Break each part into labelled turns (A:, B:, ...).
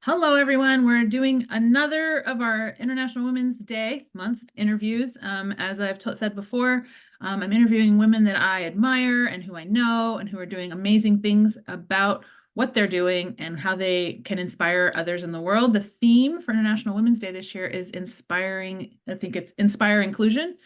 A: Hello, everyone. We're doing another of our International Women's Day month interviews. As I've said before, I'm interviewing women that I admire and who I know and who are doing amazing things about what they're doing and how they can inspire others in the world. The theme for International Women's Day this year is inspiring, I think it's inspire inclusion.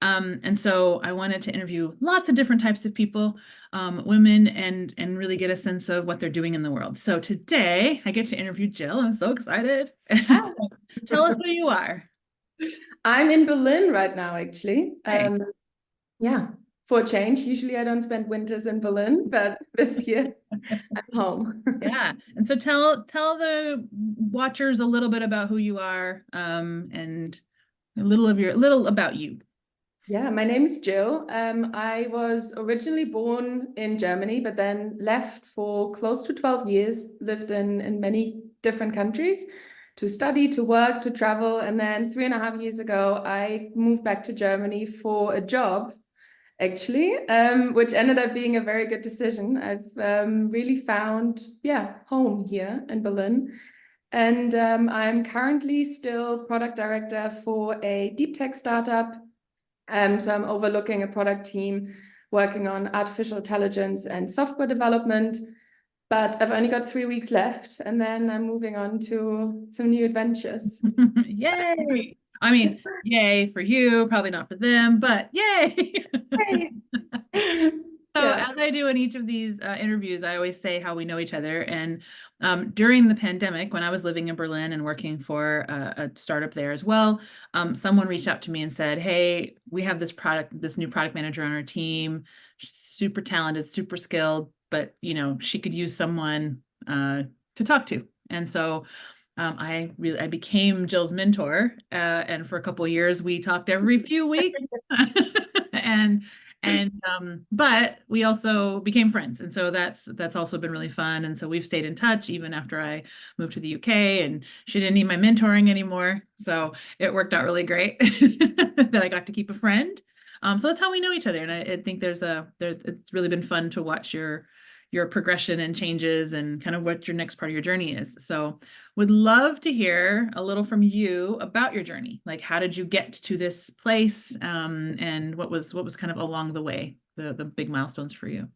A: And so I wanted to interview lots of different types of people, women, and really get a sense of what they're doing in the world. So today I get to interview Jill. I'm so excited.
B: Hi.
A: So tell us who you are.
B: I'm in Berlin right now, actually.
A: Hey.
B: Yeah, for a change. Usually I don't spend winters in Berlin, but this year I'm home.
A: Yeah. And so tell the watchers a little bit about who you are, and a little about you.
B: Yeah, my name is Jill. I was originally born in Germany, but then left for close to 12 years, lived in many different countries to study, to work, to travel. And then 3.5 years ago, I moved back to Germany for a job, actually, which ended up being a very good decision. I've really found, home here in Berlin. And I'm currently still product director for a deep tech startup. So I'm overlooking a product team working on artificial intelligence and software development. But I've only got 3 weeks left, and then I'm moving on to some new adventures.
A: Yay. I mean, yay for you, probably not for them, but yay.
B: Hey.
A: So,
B: Yeah.
A: as I do in each of these interviews, I always say how we know each other. And during the pandemic, when I was living in Berlin and working for a startup there as well, someone reached out to me and said, "Hey, we have this new product manager on our team. She's super talented, super skilled, but she could use someone to talk to." And so I became Jill's mentor, and for a couple of years we talked every few weeks, and but we also became friends, and so that's also been really fun. And so we've stayed in touch even after I moved to the UK, and she didn't need my mentoring anymore, so it worked out really great that I got to keep a friend. So that's how we know each other, and I think there's it's really been fun to watch your progression and changes and kind of what your next part of your journey is. So would love to hear a little from you about your journey. Like, how did you get to this place? And what was kind of along the way, the big milestones for you?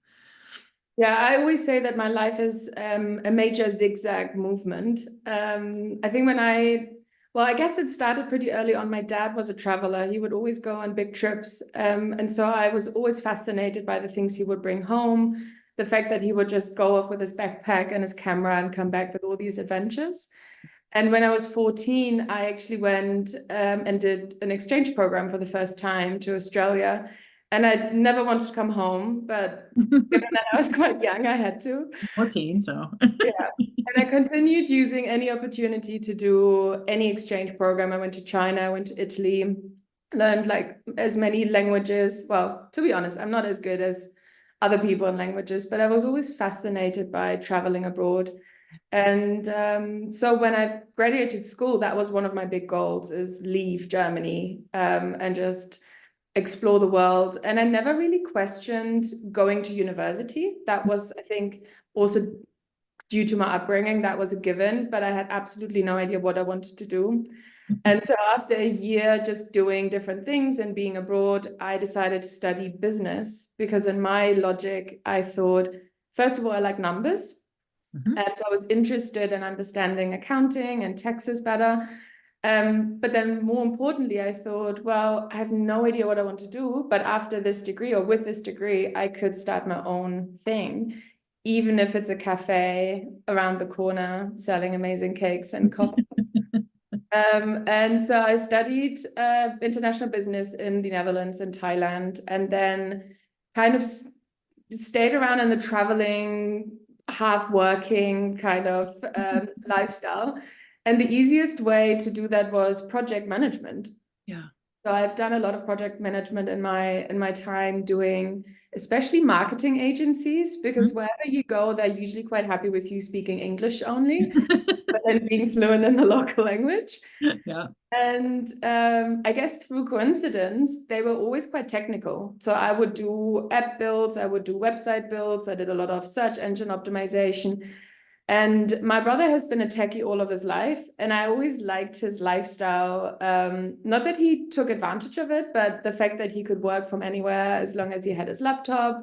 B: Yeah, I always say that my life is a major zigzag movement. I think I guess it started pretty early on. My dad was a traveler. He would always go on big trips. And so I was always fascinated by the things he would bring home, the fact that he would just go off with his backpack and his camera and come back with all these adventures. And when I was 14, I actually went and did an exchange program for the first time to Australia. And I never wanted to come home, but given that I was quite young, I had to.
A: 14, so
B: Yeah. And I continued using any opportunity to do any exchange program. I went to China, I went to Italy, learned like as many languages. Well, to be honest, I'm not as good as other people in languages, but I was always fascinated by traveling abroad. And so when I graduated school, that was one of my big goals, is leave Germany and just explore the world. And I never really questioned going to university. That was, I think, also due to my upbringing, that was a given, but I had absolutely no idea what I wanted to do. And so after a year just doing different things and being abroad, I decided to study business because in my logic, I thought, first of all, I like numbers.
A: Mhm.
B: So I was interested in understanding accounting and taxes better. But then more importantly, I thought, well, I have no idea what I want to do, but after this degree or with this degree, I could start my own thing, even if it's a cafe around the corner selling amazing cakes and coffee. And so I studied international business in the Netherlands and Thailand, and then kind of stayed around in the traveling, half working kind of lifestyle. And the easiest way to do that was project management.
A: Yeah.
B: So I've done a lot of project management in my time doing especially marketing agencies, because wherever you go, they're usually quite happy with you speaking English only, but then being fluent in the local language.
A: Yeah.
B: And I guess through coincidence, they were always quite technical. So I would do app builds, I would do website builds, I did a lot of search engine optimization. And my brother has been a techie all of his life, and I always liked his lifestyle. Not that he took advantage of it, but the fact that he could work from anywhere as long as he had his laptop.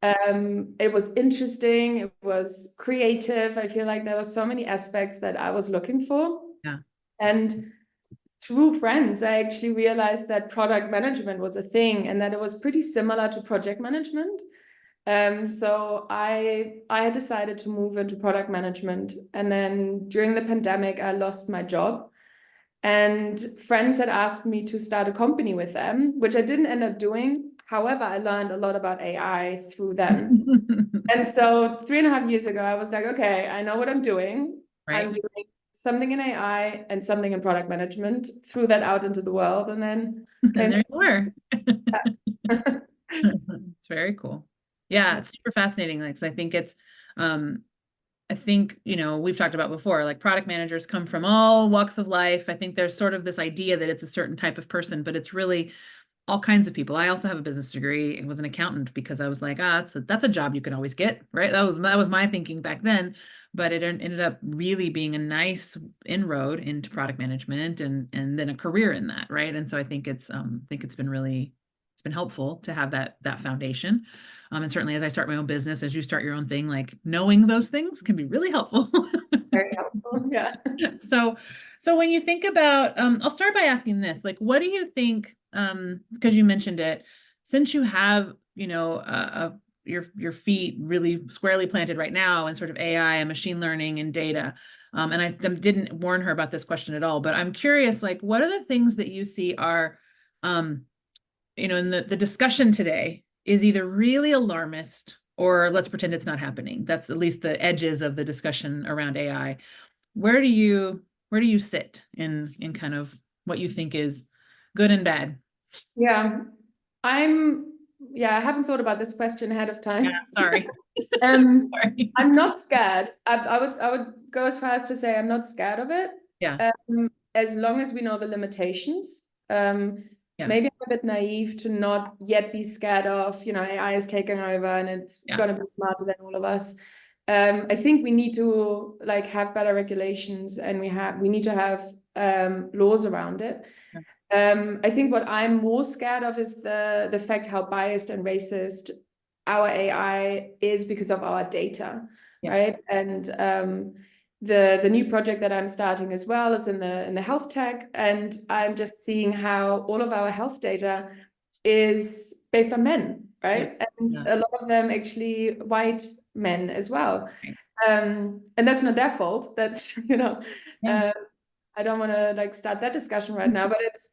B: It was interesting. It was creative. I feel like there were so many aspects that I was looking for.
A: Yeah.
B: And through friends, I actually realized that product management was a thing and that it was pretty similar to project management. So I had decided to move into product management, and then during the pandemic, I lost my job. And friends had asked me to start a company with them, which I didn't end up doing. However, I learned a lot about AI through them. And so 3.5 years ago, I was like, okay, I know what I'm doing.
A: Right.
B: I'm doing something in AI and something in product management, threw that out into the world, and then
A: And
B: came
A: there you were.
B: back.
A: It's very cool. Yeah, it's super fascinating. Like, 'cause I think it's, I think, we've talked about before, like product managers come from all walks of life. I think there's sort of this idea that it's a certain type of person, but it's really all kinds of people. I also have a business degree and was an accountant because I was like, that's a job you can always get, right? That was my thinking back then, but it ended up really being a nice inroad into product management and then a career in that, right? And so I think it's been helpful to have that foundation. And certainly as I start my own business, as you start your own thing, like knowing those things can be really helpful.
B: Very helpful. Yeah.
A: So when you think about, I'll start by asking this, like, what do you think, because you mentioned it, since you have, your feet really squarely planted right now in sort of AI and machine learning and data, and I didn't warn her about this question at all, but I'm curious, like, what are the things that you see are, in the discussion today is either really alarmist or let's pretend it's not happening. That's at least the edges of the discussion around AI. Where do you sit in kind of what you think is good and bad?
B: Yeah. I haven't thought about this question ahead of
A: Yeah,
B: time.
A: sorry. Sorry.
B: I'm not scared. I would go as far as to say I'm not scared of it.
A: Yeah,
B: As long as we know the limitations.
A: yeah,
B: Maybe I'm a bit naive to not yet be scared of, AI is taking over and it's
A: yeah,
B: gonna be smarter than all of us. I think we need to like have better regulations, and we need to have laws around it.
A: yeah,
B: I think what I'm more scared of is the fact how biased and racist our AI is because of our data,
A: yeah,
B: right? And the new project that I'm starting as well is in the health tech, and I'm just seeing how all of our health data is based on men,
A: yeah,
B: right? And
A: yeah,
B: a lot of them actually white men as well.
A: right.
B: And that's not their fault. That's,
A: Yeah,
B: uh, I don't want to like start that discussion right now, but it's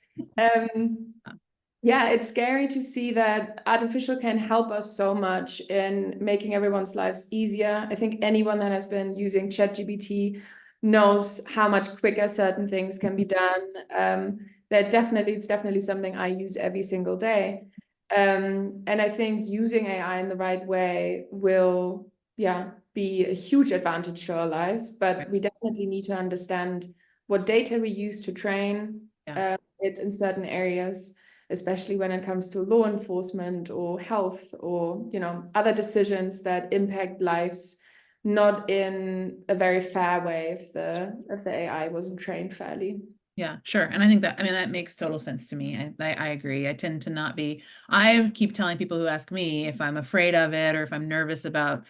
B: yeah, it's scary to see that artificial can help us so much in making everyone's lives easier. I think anyone that has been using ChatGPT knows how much quicker certain things can be done. It's definitely something I use every single day. And I think using AI in the right way will, yeah, be a huge advantage to our lives.
A: right.
B: But we definitely need to understand what data we use to train
A: Yeah,
B: it in certain areas, especially when it comes to law enforcement or health or other decisions that impact lives, not in a very fair way if the AI wasn't trained fairly.
A: yeah, sure. And I think that makes total sense to me. I agree. I tend to not be, I keep telling people who ask me if I'm afraid of it or if I'm nervous about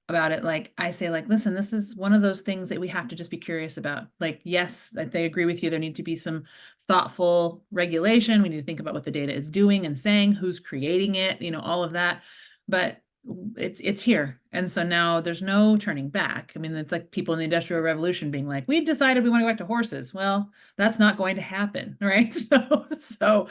A: it. Like I say, like, listen, this is one of those things that we have to just be curious about. Like, yes, that they agree with you. There need to be some thoughtful regulation. We need to think about what the data is doing and saying, who's creating it, all of that. But it's here. And so now there's no turning back. I mean, it's like people in the Industrial Revolution being like, we decided we want to go back to horses. Well, that's not going to happen, right? So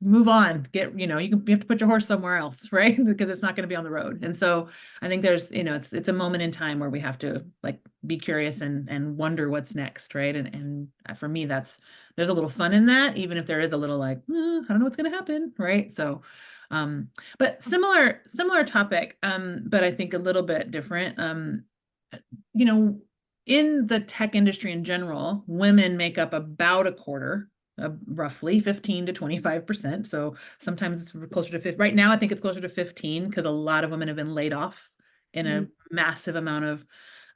A: move on. You have to put your horse somewhere else, right? Because it's not going to be on the road. And so I think there's, it's a moment in time where we have to like be curious and wonder what's next, right? And for me, there's a little fun in that, even if there is a little like, I don't know what's going to happen, right? So but similar topic, but I think a little bit different. You know, in the tech industry in general, women make up about a quarter, roughly 15 to 25%. So sometimes it's closer to 50. Right now, I think it's closer to 15 because a lot of women have been laid off in a massive amount of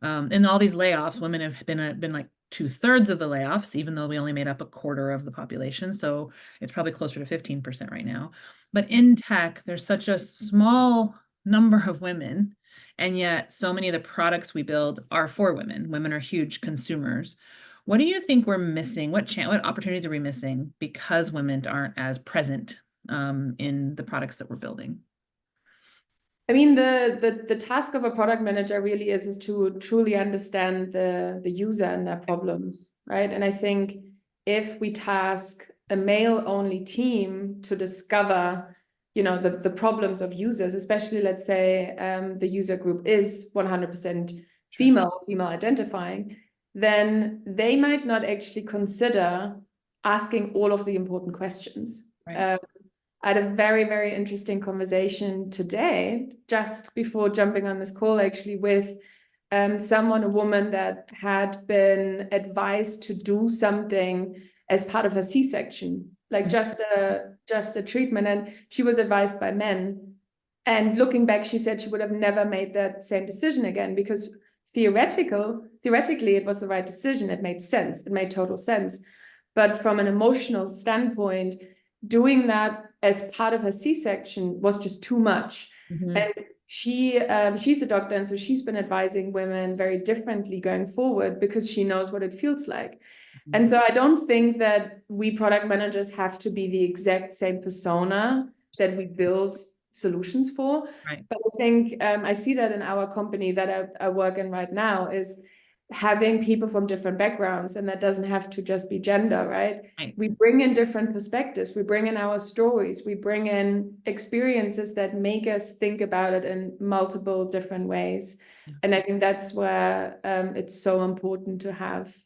A: In all these layoffs, women have been like 2/3 of the layoffs, even though we only made up a quarter of the population. So it's probably closer to 15% right now. But in tech, there's such a small number of women, and yet so many of the products we build are for women. Women are huge consumers. What do you think we're missing? What opportunities are we missing because women aren't as present in the products that we're building?
B: I mean, the task of a product manager really is to truly understand the user and their problems, right? And I think if we task a male-only team to discover, the problems of users, especially let's say the user group is 100%
A: Sure.
B: female identifying, then they might not actually consider asking all of the important questions.
A: Right.
B: I had a very, very interesting conversation today, just before jumping on this call, actually, with a woman that had been advised to do something as part of her C-section, like just a treatment, and she was advised by men. And looking back, she said she would have never made that same decision again because theoretically, it was the right decision. It made sense. It made total sense. But from an emotional standpoint, doing that as part of her C-section was just too much.
A: Mm-hmm.
B: And she's a doctor, and so she's been advising women very differently going forward because she knows what it feels like.
A: Mm-hmm.
B: And so I don't think that we product managers have to be the exact same persona that we build solutions for.
A: Right.
B: But I think I see that in our company that I work in right now is having people from different backgrounds, and that doesn't have to just be gender, right?
A: Right.
B: We bring in different perspectives, we bring in our stories, we bring in experiences that make us think about it in multiple different ways.
A: Yeah.
B: And I think that's where it's so important to have,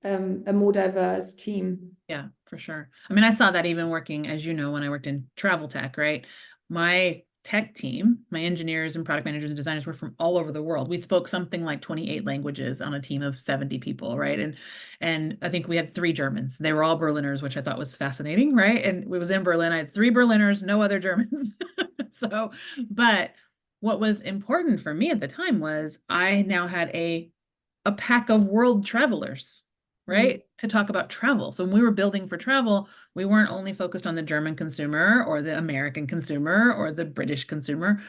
B: a more diverse team.
A: Yeah, for sure. I mean, I saw that even working, as you know, when I worked in travel tech, right? My tech team, my engineers and product managers and designers were from all over the world. We spoke something like 28 languages on a team of 70 people, right? And I think we had 3 Germans. They were all Berliners, which I thought was fascinating, right? And we was in Berlin. I had 3 Berliners, no other Germans. So, but what was important for me at the time was I now had a pack of world travelers, right? To talk about travel. So when we were building for travel, we weren't only focused on the German consumer or the American consumer or the British consumer.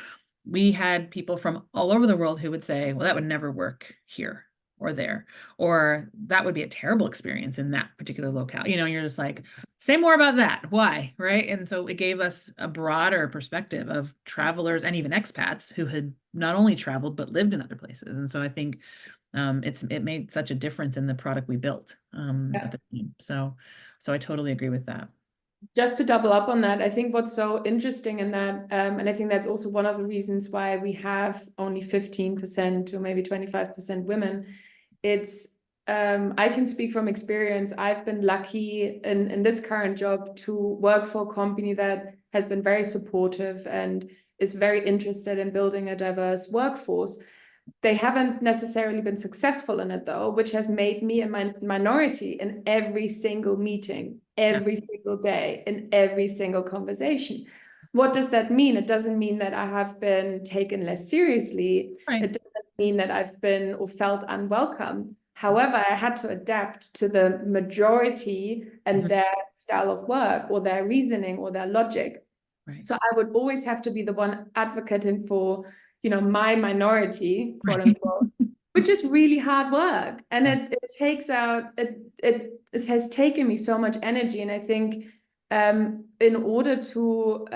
A: We had people from all over the world who would say, well, that would never work here or there, or that would be a terrible experience in that particular locale. You're just like, say more about that. Why? Right. And so it gave us a broader perspective of travelers and even expats who had not only traveled, but lived in other places. And so I think it made such a difference in the product we built at the time. So I totally agree with that.
B: Just to double up on that, I think what's so interesting in that, and I think that's also one of the reasons why we have only 15% or maybe 25% women, it's I can speak from experience. I've been lucky in this current job to work for a company that has been very supportive and is very interested in building a diverse workforce. They haven't necessarily been successful in it though, which has made me a minority in every single meeting, every single day, in every single conversation. What does that mean? It doesn't mean that I have been taken less seriously.
A: Right.
B: It doesn't mean that I've been or felt unwelcome. However, I had to adapt to the majority and their style of work or their reasoning or their logic.
A: Right.
B: So I would always have to be the one advocating for, my minority, quote
A: Right.
B: unquote, which is really hard work. And it has taken me so much energy. And I think in order to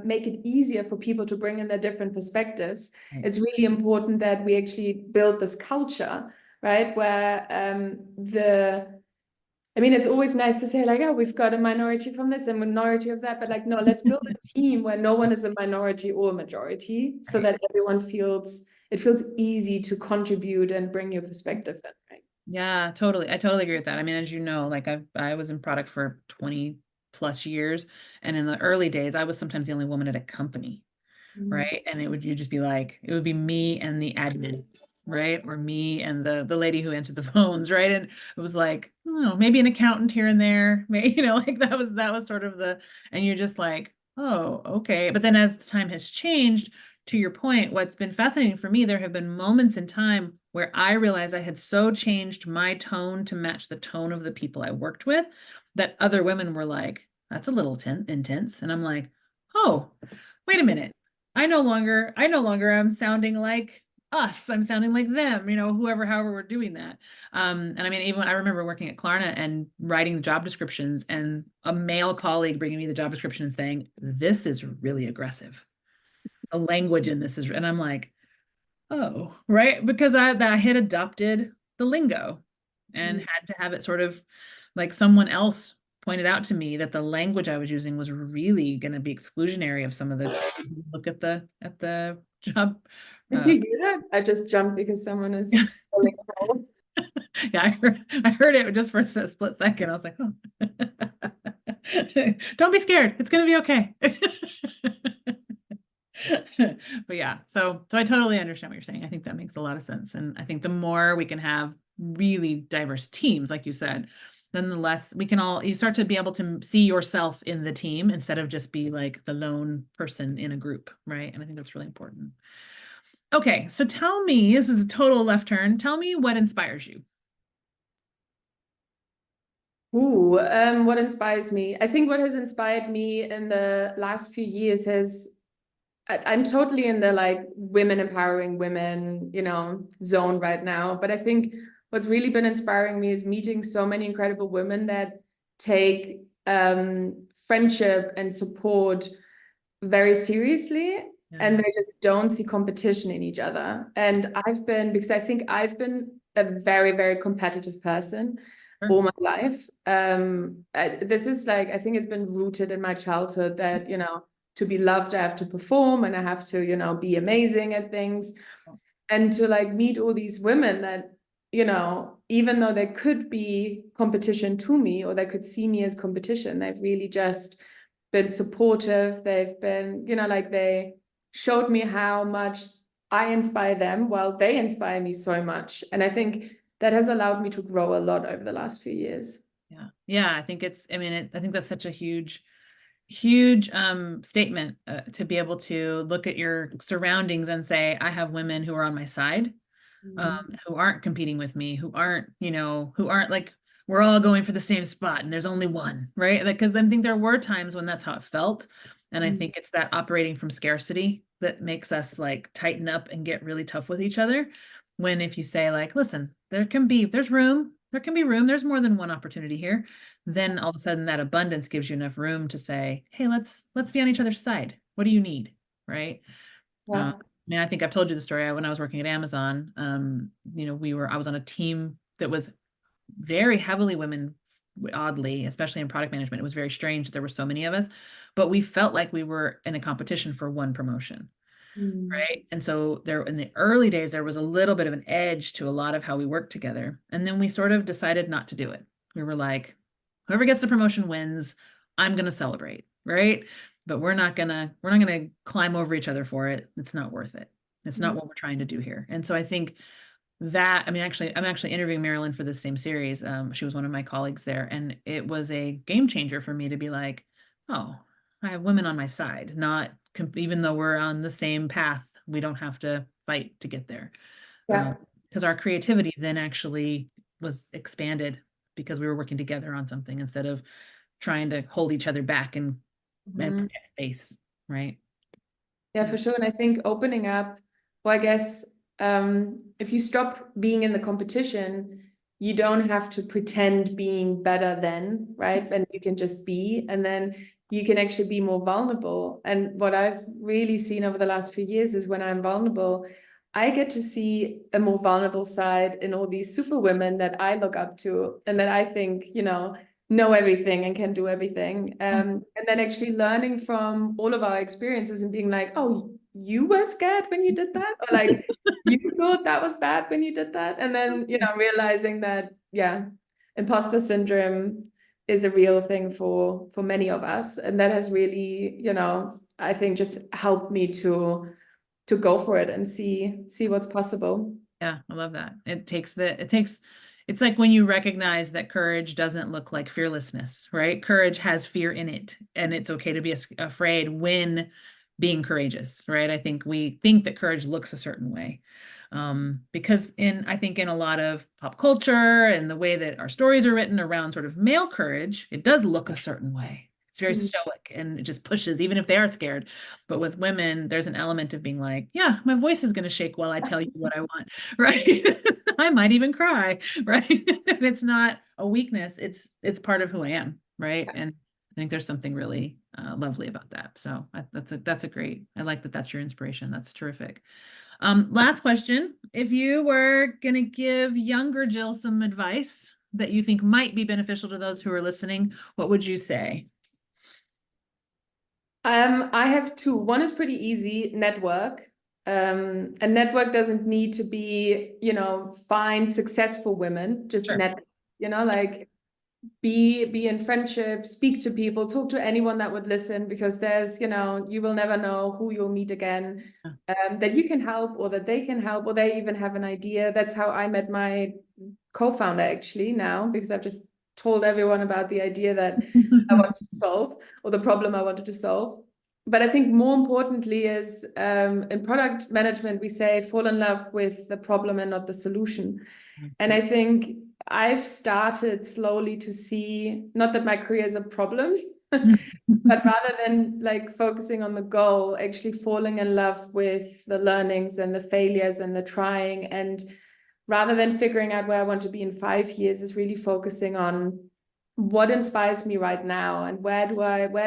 B: make it easier for people to bring in their different perspectives,
A: Right.
B: it's really important that we actually build this culture, right? Where it's always nice to say like, oh, we've got a minority from this and minority of that, but like, no, let's build a team where no one is a minority or a majority, so that everyone feels easy to contribute and bring your perspective in, right?
A: Yeah, totally. I totally agree with that. I mean, as you know, like I was in product for 20 plus years, and in the early days, I was sometimes the only woman at a company. Right. And you'd just be like, it would be me and the admin, right? Or me and the lady who answered the phones, right? And it was like, oh, maybe an accountant here and there. Maybe, like that was sort of and you're just like, oh, okay. But then as the time has changed, to your point, what's been fascinating for me, there have been moments in time where I realized I had so changed my tone to match the tone of the people I worked with that other women were like, that's a little intense. And I'm like, oh, wait a minute. I no longer am sounding like us. I'm sounding like them, however we're doing that. And I mean, even I remember working at Klarna and writing the job descriptions and a male colleague bringing me the job description and saying, this is really aggressive. The language in this is, and I'm like, oh, right. Because I had adopted the lingo and
B: Mm.
A: had to have it sort of like someone else pointed out to me that the language I was using was really going to be exclusionary of some of the look at the job.
B: Did you hear that? I just jumped because someone is calling a call.
A: Yeah, I heard it just for a split second. I was like, oh. Don't be scared. It's gonna be okay. But yeah, so I totally understand what you're saying. I think that makes a lot of sense. And I think the more we can have really diverse teams, like you said, then the less we can you start to be able to see yourself in the team instead of just be like the lone person in a group, right? And I think that's really important. Okay, so tell me, this is a total left turn. Tell me what inspires you.
B: Ooh, what inspires me? I think what has inspired me in the last few years I'm totally in the like women empowering women, zone right now. But I think what's really been inspiring me is meeting so many incredible women that take friendship and support very seriously,
A: Yeah.
B: and they just don't see competition in each other. And because I think I've been a very, very competitive person
A: Sure.
B: all my life. This is like, I think it's been rooted in my childhood that, to be loved, I have to perform and I have to, be amazing at things. And to like meet all these women that, even though there could be competition to me or they could see me as competition, they've really just been supportive. They've been, like they showed me how much I inspire them while they inspire me so much. And I think that has allowed me to grow a lot over the last few years.
A: Yeah. Yeah. I think I think that's such a huge statement to be able to look at your surroundings and say, I have women who are on my side,
B: Mhm.
A: who aren't competing with me, who aren't like, we're all going for the same spot and there's only one, right? Like, because I think there were times when that's how it felt. And I think it's that operating from scarcity that makes us like tighten up and get really tough with each other. When if you say like, listen, there can be room, there's more than one opportunity here, then all of a sudden that abundance gives you enough room to say, hey, let's be on each other's side. What do you need? Right. I
B: Yeah.
A: mean, I think I've told you the story. When I was working at Amazon, I was on a team that was very heavily women, oddly, especially in product management. It was very strange that there were so many of us, but we felt like we were in a competition for one promotion.
B: Mm.
A: Right. And so there in the early days, there was a little bit of an edge to a lot of how we worked together. And then we sort of decided not to do it. We were like, whoever gets the promotion wins. I'm gonna celebrate, right? But we're not gonna climb over each other for it. It's not worth it. It's not what we're trying to do here. And so I think that, I mean, actually, I'm actually interviewing Marilyn for this same series. She was one of my colleagues there, and it was a game changer for me to be like, oh, I have women on my side, not even though we're on the same path, we don't have to fight to get there.
B: Yeah.
A: Because our creativity then actually was expanded because we were working together on something instead of trying to hold each other back and
B: Mhm.
A: protect face, right?
B: Yeah,
A: Yeah.
B: for sure. And I think opening up, well, I guess if you stop being in the competition, you don't have to pretend being better than, right? And you can just be, and then you can actually be more vulnerable. And what I've really seen over the last few years is when I'm vulnerable, I get to see a more vulnerable side in all these super women that I look up to and that I think, know everything and can do everything. And then actually learning from all of our experiences and being like, oh, you were scared when you did that? Or like, you thought that was bad when you did that? And then, realizing that, yeah, imposter syndrome is a real thing for many of us. And that has really, I think just helped me to go for it and see what's possible.
A: Yeah, I love that. It's like when you recognize that courage doesn't look like fearlessness, right? Courage has fear in it, and it's okay to be afraid when being courageous, right? I think we think that courage looks a certain way. Because I think in a lot of pop culture and the way that our stories are written around sort of male courage, it does look a certain way. It's very
B: Mm.
A: stoic and it just pushes, even if they are scared. But with women, there's an element of being like, yeah, my voice is going to shake while I tell you what I want, right? I might even cry, right? And it's not a weakness, it's part of who I am, right? And I think there's something really lovely about that. So that's a great, I like that that's your inspiration. That's terrific. Last question. If you were going to give younger Jill some advice that you think might be beneficial to those who are listening, what would you say?
B: I have two. One is pretty easy, network. A network doesn't need to be, find successful women, just
A: Sure.
B: like be in friendship, speak to people, talk to anyone that would listen, because there's, you will never know who you'll meet again, that you can help or that they can help or they even have an idea. That's how I met my co-founder actually now, because I've just told everyone about the idea that I wanted to solve or the problem I wanted to solve. But I think more importantly is in product management, we say fall in love with the problem and not the solution. And I think I've started slowly to see, not that my career is a problem, but rather than like focusing on the goal, actually falling in love with the learnings and the failures and the trying. And rather than figuring out where I want to be in 5 years, is really focusing on what inspires me right now and where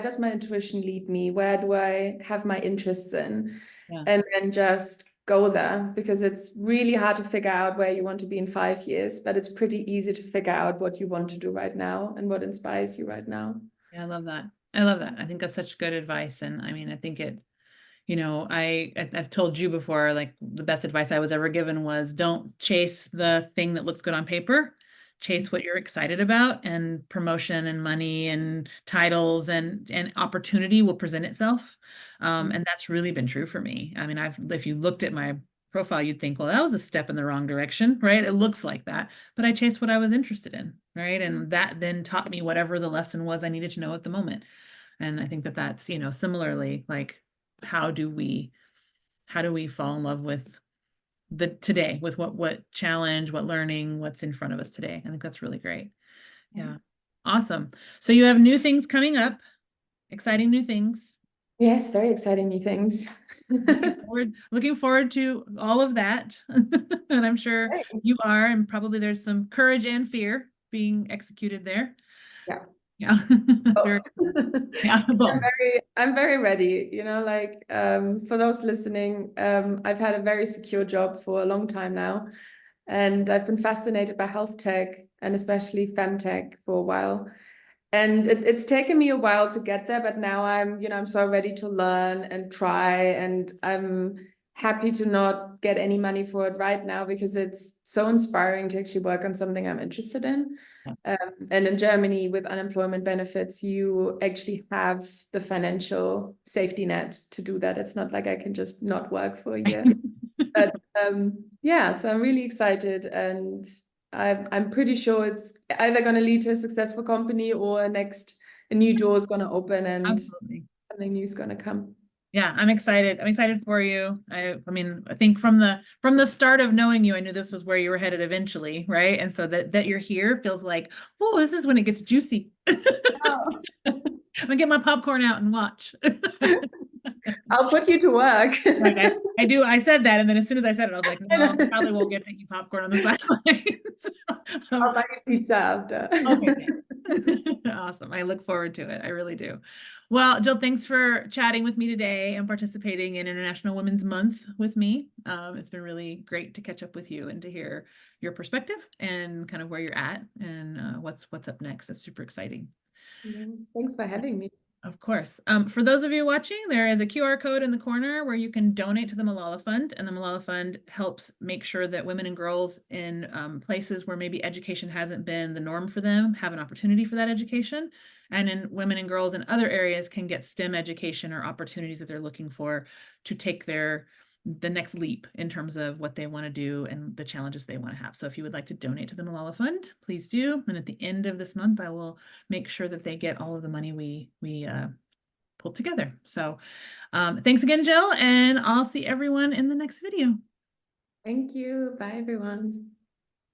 B: does my intuition lead me? Where do I have my interests in?
A: Yeah.
B: And then just go there, because it's really hard to figure out where you want to be in 5 years, but it's pretty easy to figure out what you want to do right now and what inspires you right now.
A: Yeah, I love that. I love that. I think that's such good advice. And I mean, I think it, I've told you before, like the best advice I was ever given was don't chase the thing that looks good on paper. Chase what you're excited about, and promotion and money and titles and opportunity will present itself. And that's really been true for me. I mean, if you looked at my profile, you'd think, well, that was a step in the wrong direction, right? It looks like that, but I chased what I was interested in, right? And that then taught me whatever the lesson was I needed to know at the moment. And I think that that's, similarly, like, how do we fall in love with the today, with what challenge, what learning, what's in front of us today? I think that's really great. Yeah. Awesome. So you have new things coming up, exciting new things.
B: Yes, very exciting new things.
A: Looking forward to all of that. And I'm sure you are, and probably there's some courage and fear being executed there.
B: Yeah.
A: Yeah.
B: Both.
A: Very, yeah, both.
B: I'm very ready, for those listening, I've had a very secure job for a long time now, and I've been fascinated by health tech and especially femtech for a while. And it's taken me a while to get there, but now I'm so ready to learn and try, and I'm happy to not get any money for it right now, because it's so inspiring to actually work on something I'm interested in. And in Germany, with unemployment benefits, you actually have the financial safety net to do that. It's not like I can just not work for a year. But yeah, so I'm really excited, and I'm pretty sure it's either going to lead to a successful company or a new door is going to open and
A: Absolutely.
B: something new is going to come.
A: Yeah, I'm excited. I'm excited for you. I mean, I think from the start of knowing you, I knew this was where you were headed eventually, right? And so that you're here feels like, oh, this is when it gets juicy.
B: Oh.
A: I'm gonna get my popcorn out and watch.
B: I'll put you to work.
A: Right, I do. I said that, and then as soon as I said it, I was like, no, I probably won't get to eat popcorn on the sidelines.
B: I'll buy you pizza after.
A: Okay. Awesome. I look forward to it. I really do. Well, Jill, thanks for chatting with me today and participating in International Women's Month with me. It's been really great to catch up with you and to hear your perspective and kind of where you're at and what's up next. It's super exciting.
B: Thanks for having me.
A: Of course. For those of you watching, there is a QR code in the corner where you can donate to the Malala Fund, and the Malala Fund helps make sure that women and girls in places where maybe education hasn't been the norm for them have an opportunity for that education, and in women and girls in other areas can get STEM education or opportunities that they're looking for to take the next leap in terms of what they want to do and the challenges they want to have. So if you would like to donate to the Malala Fund, please do. And at the end of this month, I will make sure that they get all of the money we pulled together. So thanks again, Jill, and I'll see everyone in the next video.
B: Thank you. Bye, everyone.